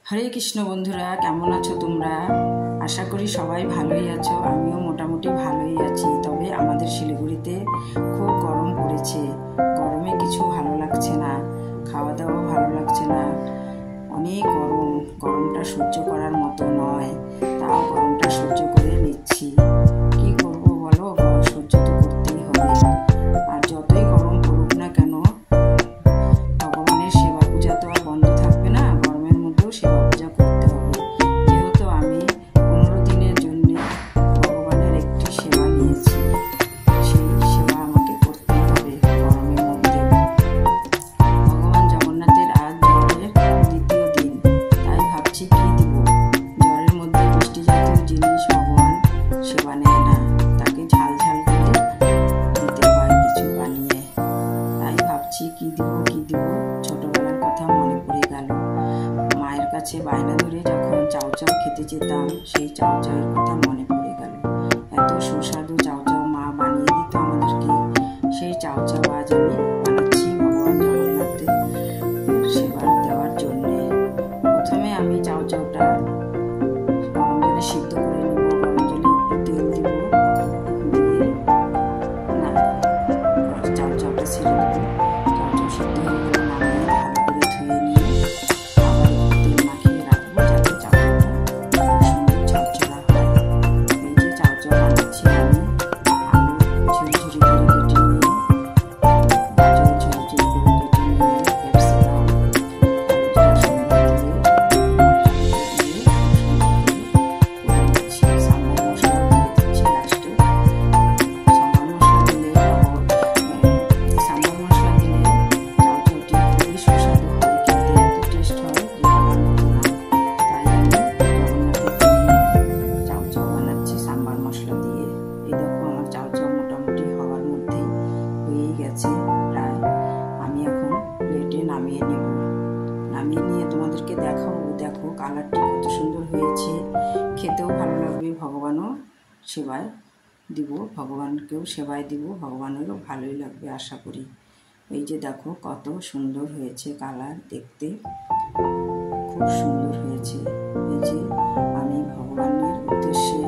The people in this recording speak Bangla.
হরে কৃষ্ণ বন্ধুরা, কেমন আছো তোমরা? আশা করি সবাই ভালোই আছো। আমিও মোটামুটি ভালোই আছি। তবে আমাদের শিলিগুড়িতে খুব গরম পড়েছে। গরমে কিছু ভালো লাগছে না, খাওয়া দাওয়াও ভালো লাগছে না। অনেক গরম, গরমটা সহ্য করার মতো নয়। তাও গরমটা সহ্য করে নিচ্ছি। কি করবো বলো, সহ্য তো করতেই হবে। আর যতই গরম পড়ুক না কেন, ভগবানের সেবা পূজা তো আর বন্ধ থাকবে না। গরমের মধ্যেও সেবা পূজা করতে হবে। যেহেতু আমি 15 দিনের জন্য ভগবানের একটি সেবা নিয়েছি, সেই সেবা আমাকে করতেই হবে গরমের মধ্যে। ভগবান জগন্নাথের আজ জ্বরের দ্বিতীয় দিন, তাই ভাবছি কি দিব। জ্বরের মধ্যে মিষ্টি জাতীয় জিনিস ভগবান সেবা নেয় না, তাকে ঝাল ঝাল করে দিতে হয় কিছু বানিয়ে। তাই ভাবছি কি দিব। ছোটবেলার কথা মনে পড়ে গেল। মায়ের কাছে বায়না ধরে যখন চাউচাউ খেতে যেতাম, সেই চাউচাউয়ের কথা মনে পড়ে গেল। এত সুস্বাদু চাউচাউ মা বানিয়ে দিত আমাদেরকে। সেই চাউচাউ আজ আমি বানাচ্ছি ভগবান জগন্নাথের সেবা দেওয়ার জন্যে। প্রথমে আমি চাউচাউটা গরম জলে সিদ্ধ করে নেব। গরম জলে একটু তেল দিব, দিয়ে না চাউচাউটা ছেড়ে দেবো। চাউচাউ সিদ্ধ হয়ে গেলে নামিয়ে ভালো করে ধুয়ে নিয়ে আবার একটু তেল মাখিয়ে রাখবো, যাতে চাউচাউটা খুব সুন্দর ঝরঝরা হয়। এই যে চাউচাউ বানাচ্ছি আমি, আলু ঝুরঝুরি করে কেটে নিয়ে, গাজর ঝুরঝুরি করে কেটে নিয়ে, ক্যাপসিকাম, পেঁয়াজ রসুন দিয়ে, দিয়ে করে নিচ্ছি। সাম্বার মশলা দিয়ে দিচ্ছি লাস্টে। সাম্বার মশলা দিলে চাউচাউটি খুবই সুস্বাদু হয়, খেতে এত টেস্ট হয় যে বলার মতো না। তাই আমি জগন্নাথের জন্য চাউচাউ বানাচ্ছি সাম্বার মশলা দিয়ে। এই দেখো আমার চাউচাউ মোটামুটি হওয়ার মধ্যেই হয়েই গেছে প্রায়। আমি এখন প্লেটে নামিয়ে নেব। নামিয়ে নিয়ে তোমাদেরকে দেখাবো। দেখো কালারটি কত সুন্দর হয়েছে, খেতেও ভালো লাগবে। ভগবানও সেবায় দিব, ভগবানকেও সেবায় দিব, ভগবানেরও ভালোই লাগবে আশা করি। এই যে দেখো কত সুন্দর হয়েছে কালার, দেখতে খুব সুন্দর হয়েছে। এই যে আমি ভগবানের উদ্দেশ্যে